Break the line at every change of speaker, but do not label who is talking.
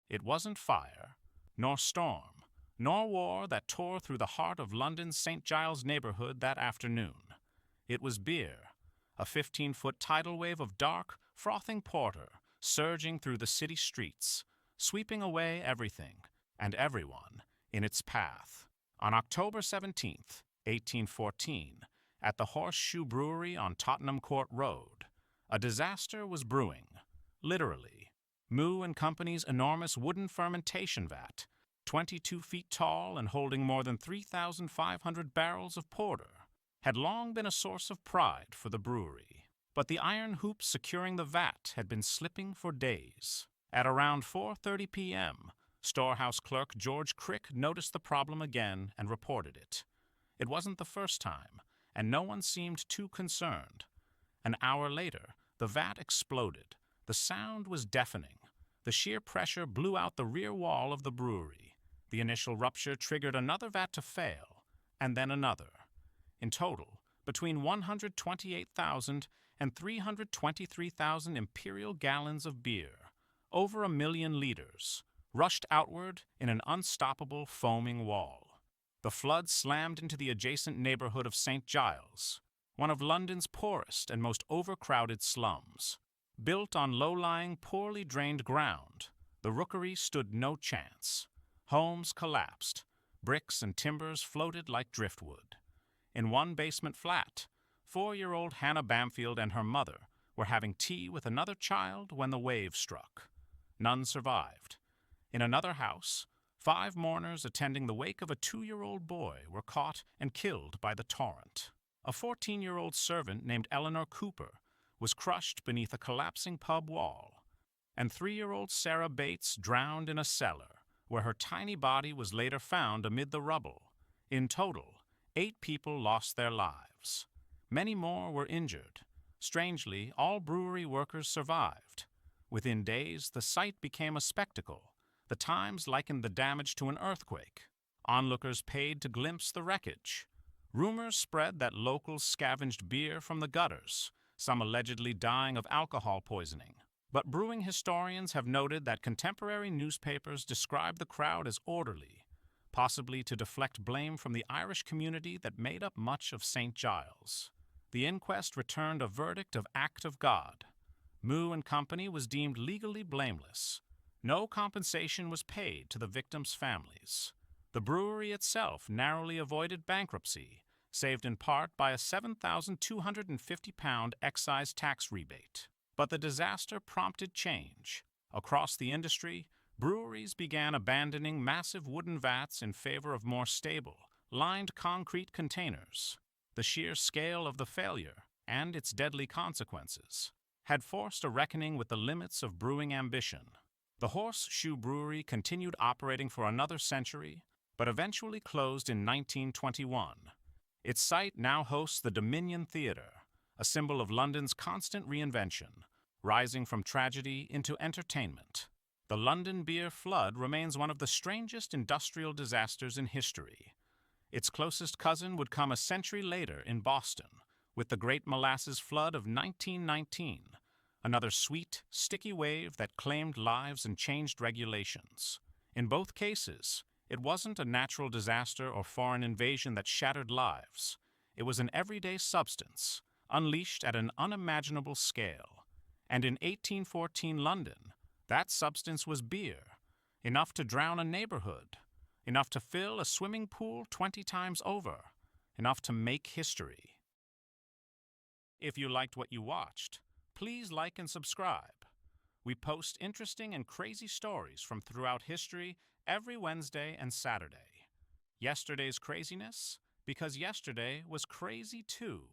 It wasn't fire, nor storm, nor war that tore through the heart of London's St Giles neighborhood that afternoon. It was beer, a 15-foot tidal wave of dark, frothing porter surging through the city streets, sweeping away everything and everyone in its path. On October 17th, 1814, at the Horseshoe Brewery on Tottenham Court Road, a disaster was brewing, literally. Meux and Company's enormous wooden fermentation vat, 22 feet tall and holding more than 3,500 barrels of porter, had long been a source of pride for the brewery. But the iron hoops securing the vat had been slipping for days. At around 4:30 p.m., storehouse clerk George Crick noticed the problem again and reported it. It wasn't the first time, and no one seemed too concerned. An hour later, the vat exploded. The sound was deafening. The sheer pressure blew out the rear wall of the brewery. The initial rupture triggered another vat to fail, and then another. In total, between 128,000 and 323,000 imperial gallons of beer, over 1 million liters, rushed outward in an unstoppable foaming wall. The flood slammed into the adjacent neighborhood of St Giles, one of London's poorest and most overcrowded slums. Built on low-lying, poorly drained ground, the rookery stood no chance. Homes collapsed. Bricks and timbers floated like driftwood. In one basement flat, 4-year-old Hannah Bamfield and her mother were having tea with another child when the wave struck. None survived. In another house, 5 mourners attending the wake of a 2-year-old boy were caught and killed by the torrent. A 14-year-old servant named Eleanor Cooper was crushed beneath a collapsing pub wall, and 3-year-old Sarah Bates drowned in a cellar, where her tiny body was later found amid the rubble. In total, 8 people lost their lives. Many more were injured. Strangely, all brewery workers survived. Within days, the site became a spectacle. The Times likened the damage to an earthquake. Onlookers paid to glimpse the wreckage. Rumors spread that locals scavenged beer from the gutters, some allegedly dying of alcohol poisoning. But brewing historians have noted that contemporary newspapers describe the crowd as orderly, possibly to deflect blame from the Irish community that made up much of St Giles. The inquest returned a verdict of act of God. Meux and Company was deemed legally blameless. No compensation was paid to the victims' families. The brewery itself narrowly avoided bankruptcy, saved in part by a £7,250 excise tax rebate. But the disaster prompted change. Across the industry, breweries began abandoning massive wooden vats in favor of more stable, lined concrete containers. The sheer scale of the failure, and its deadly consequences, had forced a reckoning with the limits of brewing ambition. The Horseshoe Brewery continued operating for another century, but eventually closed in 1921. Its site now hosts the Dominion Theatre, a symbol of London's constant reinvention, rising from tragedy into entertainment. The London beer flood remains one of the strangest industrial disasters in history. Its closest cousin would come a century later in Boston, with the Great Molasses Flood of 1919, another sweet, sticky wave that claimed lives and changed regulations. In both cases, it wasn't a natural disaster or foreign invasion that shattered lives. It was an everyday substance, unleashed at an unimaginable scale. And in 1814 London, that substance was beer, enough to drown a neighborhood, enough to fill a swimming pool 20 times over, enough to make history. If you liked what you watched, please like and subscribe. We post interesting and crazy stories from throughout history every Wednesday and Saturday. Yesterday's craziness, because yesterday was crazy too.